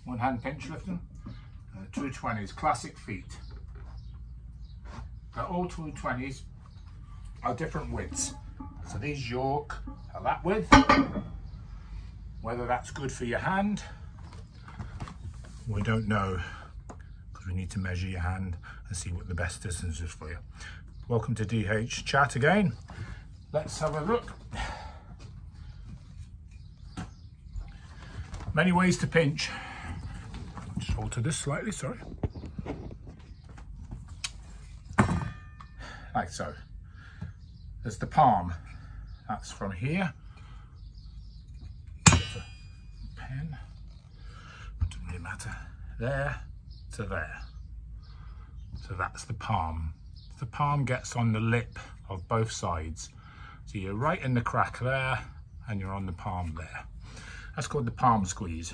one hand pinch lifting, 220s, classic feet. Now all 220s are different widths. So these York are that width. Whether that's good for your hand, we don't know, because we need to measure your hand and see what the best distance is for you. Welcome to DH Chat again. Let's have a look. Many ways to pinch. Just alter this slightly, sorry. Like so. There's the palm. That's from here. Pen. Doesn't really matter. There to there. So that's the palm. The palm gets on the lip of both sides. So you're right in the crack there, and you're on the palm there. That's called the palm squeeze.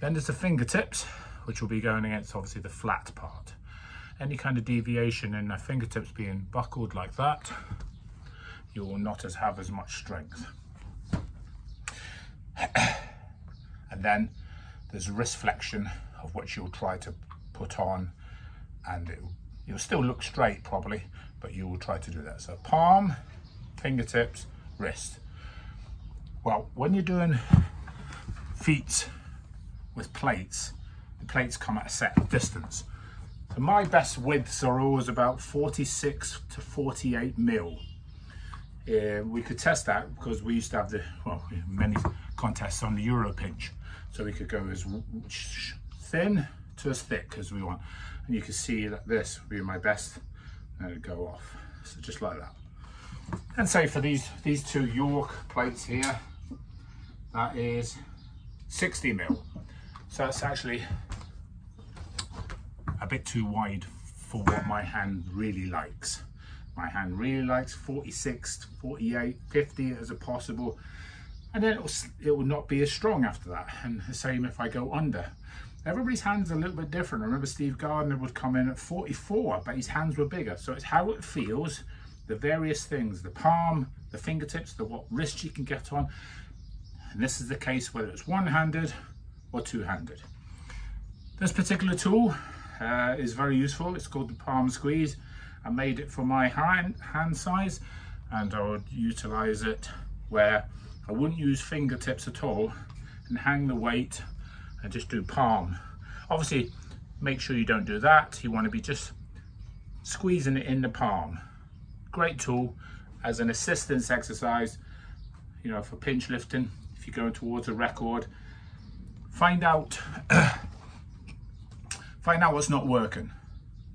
Then there's the fingertips, which will be going against obviously the flat part. Any kind of deviation in the fingertips being buckled like that, you will not have as much strength. And then there's wrist flexion, of which you'll try to put on, and you'll still look straight probably, but you will try to do that. So palm, fingertips, wrist. Well, when you're doing feet with plates, the plates come at a set distance. So my best widths are always about 46 to 48 mil. We could test that because we used to have many contests on the Euro pinch. So we could go as thin to as thick as we want. And you can see that this would be my best, and it would go off. So just like that. And say for these two York plates here, that is 60 mil. So it's actually a bit too wide for what my hand really likes. My hand really likes 46, 48, 50 as a possible. And then it will not be as strong after that. And the same if I go under. Everybody's hands are a little bit different. I remember Steve Gardner would come in at 44, but his hands were bigger. So it's how it feels, the various things, the palm, the fingertips, what wrist you can get on. And this is the case whether it's one-handed or two-handed. This particular tool is very useful. It's called the palm squeeze. I made it for my hand size, and I would utilize it where I wouldn't use fingertips at all and hang the weight and just do palm. Obviously, make sure you don't do that. You want to be just squeezing it in the palm. Great tool as an assistance exercise, you know, for pinch lifting. If you're going towards a record, find out what's not working.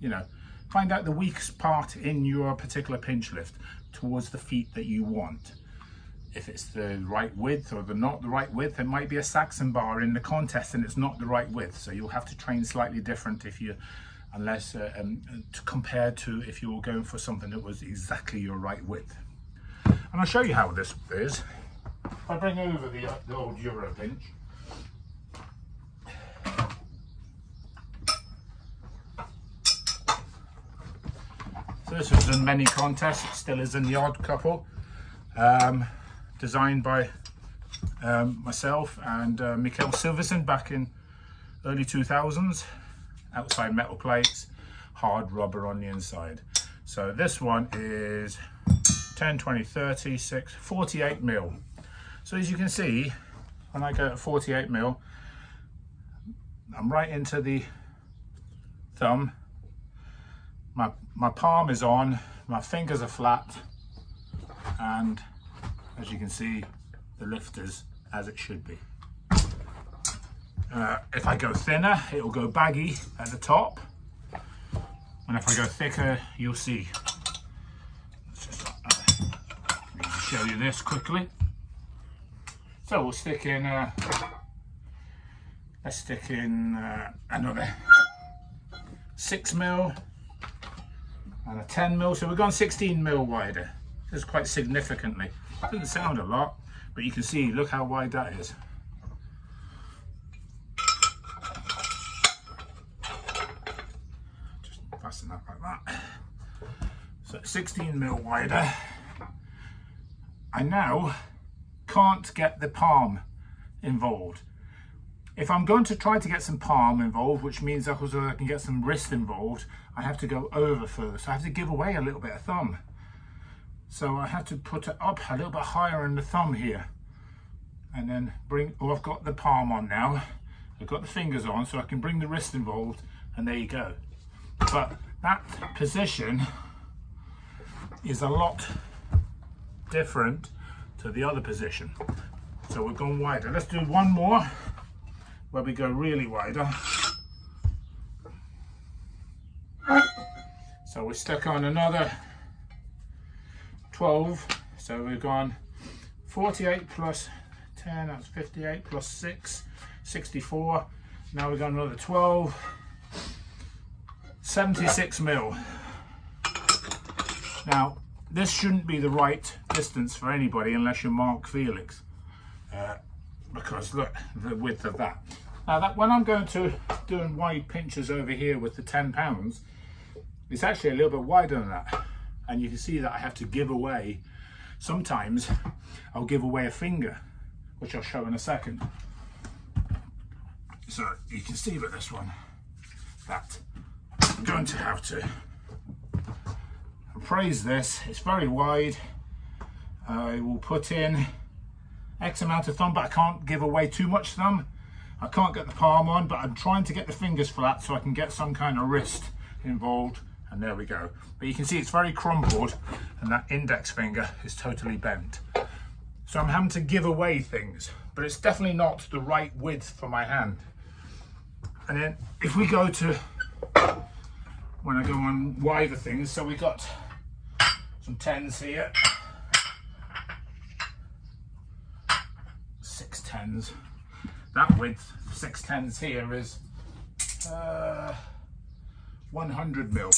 You know, find out the weakest part in your particular pinch lift towards the feet that you want. If it's the right width or not the right width, there might be a Saxon bar in the contest and it's not the right width. So you'll have to train slightly different compared to if you were going for something that was exactly your right width. And I'll show you how this is. If I bring over the old Euro pinch. So this was in many contests, it still is in the odd couple. Designed by myself and Mikhail Silverson back in early 2000s. Outside metal plates, hard rubber on the inside. So this one is 10, 20, 30, 6, 48 mil. So as you can see, when I go at 48 mil, I'm right into the thumb. My palm is on, my fingers are flat, and as you can see, the lift is as it should be. If I go thinner, it will go baggy at the top, and if I go thicker, you'll see. Let me just show you this quickly. So we'll stick in, let's stick in another 6 mil and a 10 mil. So we've gone 16 mil wider. This is quite significantly. Doesn't sound a lot, but you can see, look how wide that is. Just fasten that like that. So 16 mil wider. I now can't get the palm involved. If I'm going to try to get some palm involved, which means I can get some wrist involved, I have to go over first. I have to give away a little bit of thumb. So I have to put it up a little bit higher in the thumb here. And then I've got the palm on now. I've got the fingers on, so I can bring the wrist involved, and there you go. But that position is a lot different to the other position. So we've gone wider. Let's do one more where we go really wider. So we stuck on another 12. So we've gone 48 plus 10, that's 58 plus 6, 64. Now we've got another 12, 76 mil. Now, this shouldn't be the right distance for anybody unless you're Mark Felix, because look, the width of that. Now, that when I'm going to doing wide pinches over here with the 10 pounds, it's actually a little bit wider than that. And you can see that I have to give away, sometimes I'll give away a finger, which I'll show in a second. So you can see with this one that I'm going to have to appraise this. It's very wide. I will put in X amount of thumb, but I can't give away too much thumb. I can't get the palm on, but I'm trying to get the fingers flat so I can get some kind of wrist involved, and there we go. But you can see it's very crumpled, and that index finger is totally bent. So I'm having to give away things, but it's definitely not the right width for my hand. And then if we go to, when I go on wider things, so we got some 10s here, 6 10s. That width, 6 10s here is 100 mil.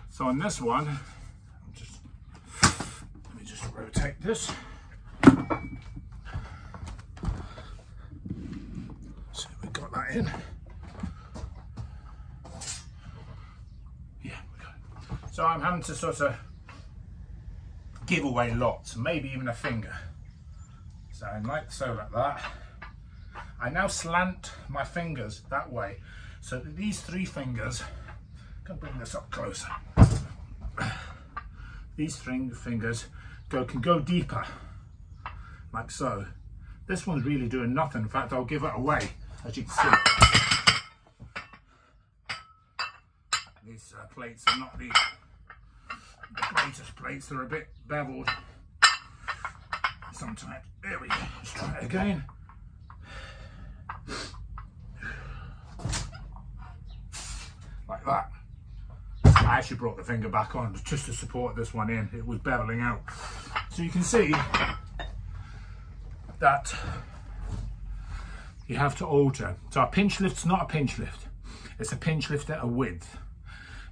So on this one, let me just rotate this. So we got that in. Yeah, we got it. So I'm having to sort of give away lots, maybe even a finger. So like that. I now slant my fingers that way, so that these 3 fingers, I'm going to bring this up closer. These 3 fingers can go deeper, like so. This one's really doing nothing. In fact, I'll give it away, as you can see. These plates are not the greatest plates. They're a bit beveled sometimes. There we go. Let's try it again. Like that. I actually brought the finger back on just to support this one in. It was beveling out. So you can see that you have to alter. So a pinch lift's not a pinch lift. It's a pinch lift at a width.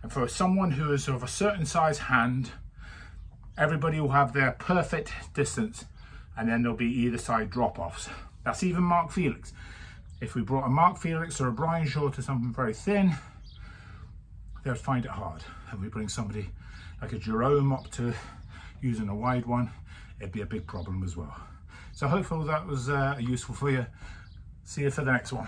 And for someone who is of a certain size hand, everybody will have their perfect distance, and then there'll be either side drop-offs. That's even Mark Felix. If we brought a Mark Felix or a Brian Shaw to something very thin, they'll find it hard. And we bring somebody like a Jerome up to using a wide one, it'd be a big problem as well. So hopefully that was useful for you. See you for the next one.